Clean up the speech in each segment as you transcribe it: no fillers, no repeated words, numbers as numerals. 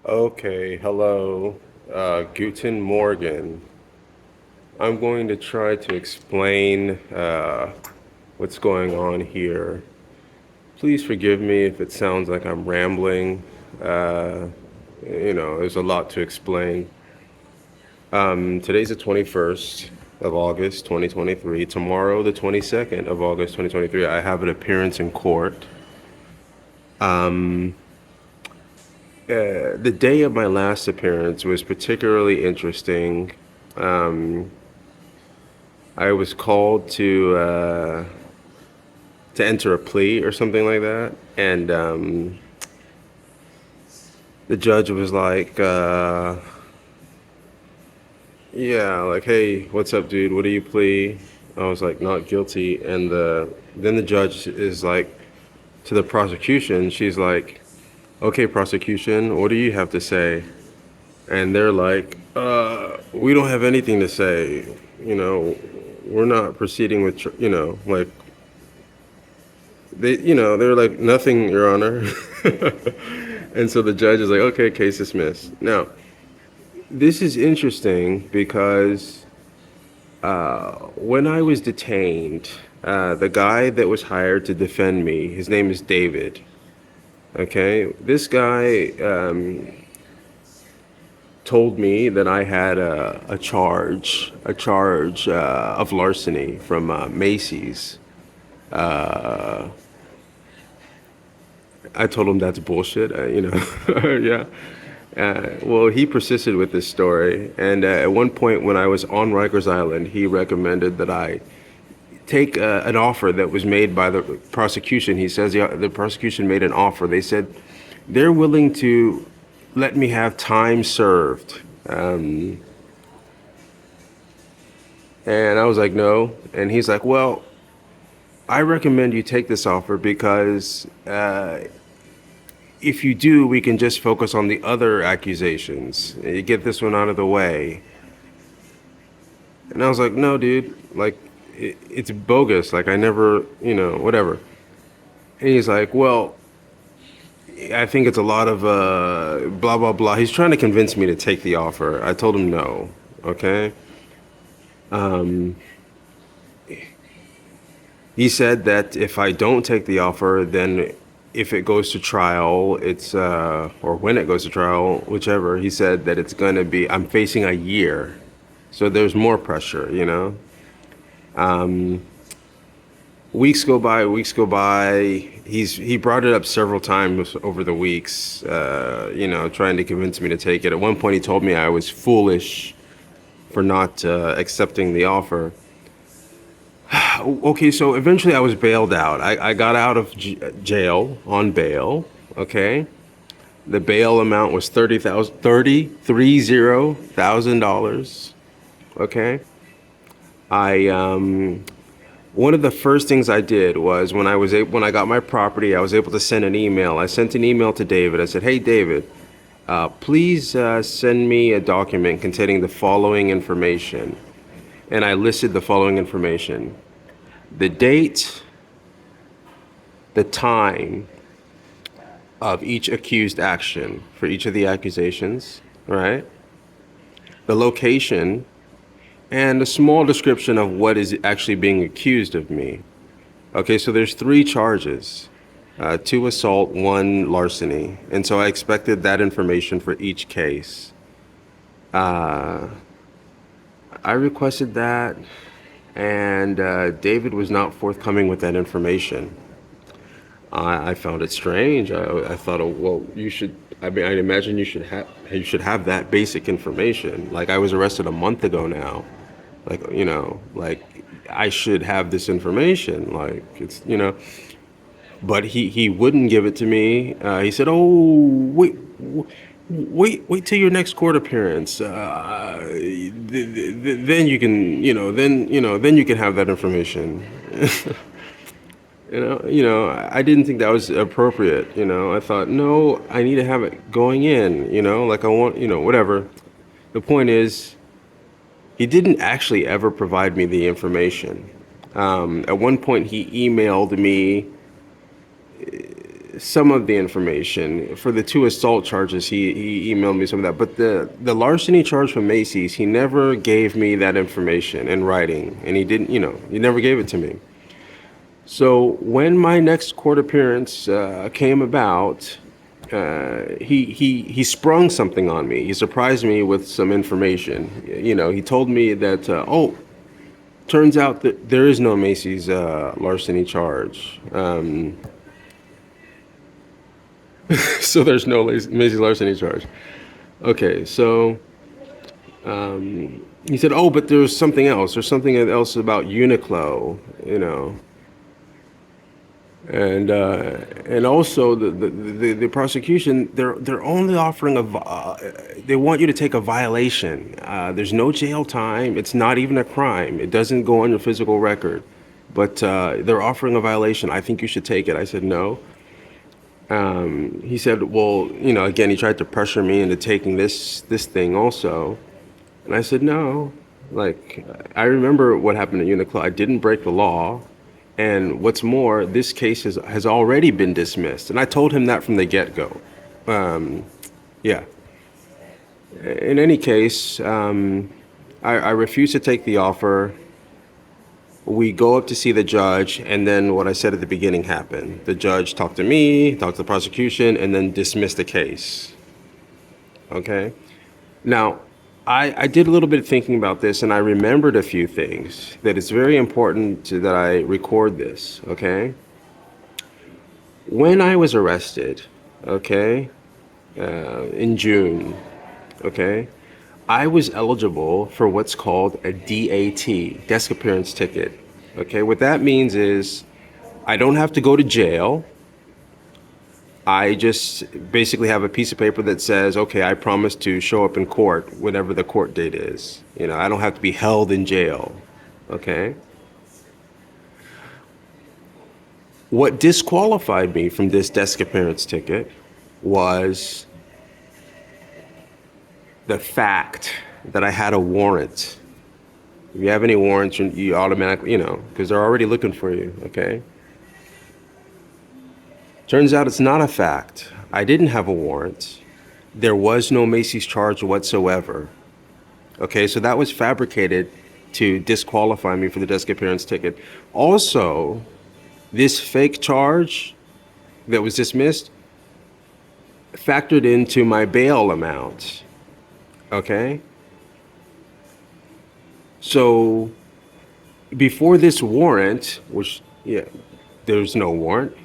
Okay, hello. Guten Morgen. I'm going to try to explain what's going on here. Please forgive me if it sounds like I'm rambling. Uh, there's a lot to explain. Today's the 21st of August, 2023. Tomorrow, the 22nd of August, 2023, I have an appearance in court. The day of my last appearance was particularly interesting. I was called to enter a plea or something like that, and the judge was like, "Yeah, like, hey, what's up, dude? What do you plea?" I was like, "Not guilty," and then the judge is like to the prosecution. She's like, "Okay, prosecution, what do you have to say?" And they're like, "We don't have anything to say. You know, we're not proceeding with, like." They're like, nothing, Your Honor. And so the judge is like, okay, case dismissed. Now, this is interesting because when I was detained, the guy that was hired to defend me, his name is David. Okay, this guy told me that I had a charge of larceny from Macy's. I told him that's bullshit. Yeah. Well, he persisted with this story, and at one point when I was on Rikers Island, he recommended that I take an offer that was made by the prosecution. He says the prosecution made an offer. They said they're willing to let me have time served, and I was like, no. And he's like, well, I recommend you take this offer because if you do, we can just focus on the other accusations. You get this one out of the way. And I was like, no, dude, like, it's bogus. Like, I never, whatever. And he's like, well, I think it's a lot of blah, blah, blah. He's trying to convince me to take the offer. I told him no. Okay. He said that if I don't take the offer, then if it goes to trial, or when it goes to trial, whichever, he said that it's going to be, I'm facing a year. So there's more pressure. Weeks go by, weeks go by. He brought it up several times over the weeks, trying to convince me to take it. At one point, he told me I was foolish for not accepting the offer. Okay, so eventually I was bailed out. I got out of jail on bail. Okay, the bail amount was $30,000. Okay, I one of the first things I did was when I got my property, I was able to send an email. I sent an email to David. I said, "Hey, David, please send me a document containing the following information." And I listed the following information: the date, the time of each accused action for each of the accusations, right? The location, and a small description of what is actually being accused of me. Okay, so there's three charges, two assault, one larceny. And so I expected that information for each case. I requested that, and David was not forthcoming with that information. I found it strange. I thought, oh, well, you should. I mean, I imagine you should have that basic information. Like, I was arrested a month ago now. Like I should have this information. Like, but he wouldn't give it to me. He said, "Oh, wait till your next court appearance. Then you can, then you can have that information." I didn't think that was appropriate. I thought, no, I need to have it going in. Like, I want, whatever. The point is, he didn't actually ever provide me the information. At one point, he emailed me some of the information for the two assault charges. He emailed me some of that, but the larceny charge from Macy's, he never gave me that information in writing, and he didn't, he never gave it to me. So when my next court appearance came about, he sprung something on me. He surprised me with some information. He told me that turns out that there is no Macy's larceny charge. So there's no Macy's larceny charge. Okay, so he said, "Oh, but there's something else. There's something else about Uniqlo, and also the prosecution. They're only offering they want you to take a violation. There's no jail time. It's not even a crime. It doesn't go on your physical record, but they're offering a violation. I think you should take it." I said no. He said, "Well, again, he tried to pressure me into taking this thing also." And I said, "No. Like, I remember what happened at Uniqlo. I didn't break the law. And what's more, this case has already been dismissed." And I told him that from the get-go. Yeah. In any case, I refused to take the offer. We go up to see the judge, and then what I said at the beginning happened. The judge talked to me, talked to the prosecution, and then dismissed the case. Okay? Now, I did a little bit of thinking about this, and I remembered a few things that it's very important that I record this, okay? When I was arrested, okay, in June, okay, I was eligible for what's called a DAT, desk appearance ticket. Okay, what that means is I don't have to go to jail. I just basically have a piece of paper that says, okay, I promise to show up in court whenever the court date is. I don't have to be held in jail. Okay? What disqualified me from this desk appearance ticket was the fact that I had a warrant. If you have any warrants, you automatically, because they're already looking for you, okay? Turns out it's not a fact. I didn't have a warrant. There was no Macy's charge whatsoever. Okay, so that was fabricated to disqualify me for the desk appearance ticket. Also, this fake charge that was dismissed factored into my bail amount. Okay? So, before this warrant, which, there's no warrant,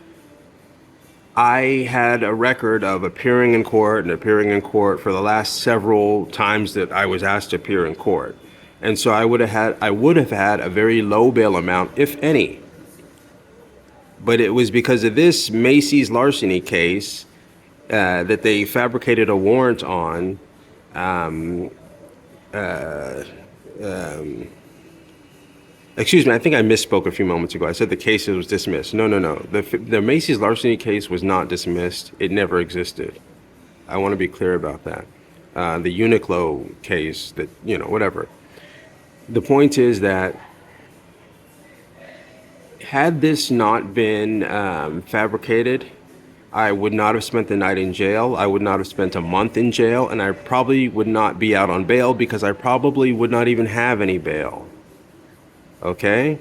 I had a record of appearing in court for the last several times that I was asked to appear in court. And so I would have had a very low bail amount, if any. But it was because of this Macy's larceny case that they fabricated a warrant on. Excuse me, I think I misspoke a few moments ago. I said the case was dismissed. No. The Macy's larceny case was not dismissed. It never existed. I want to be clear about that. The Uniqlo case, whatever. The point is that had this not been fabricated, I would not have spent the night in jail. I would not have spent a month in jail, and I probably would not be out on bail because I probably would not even have any bail. Okay?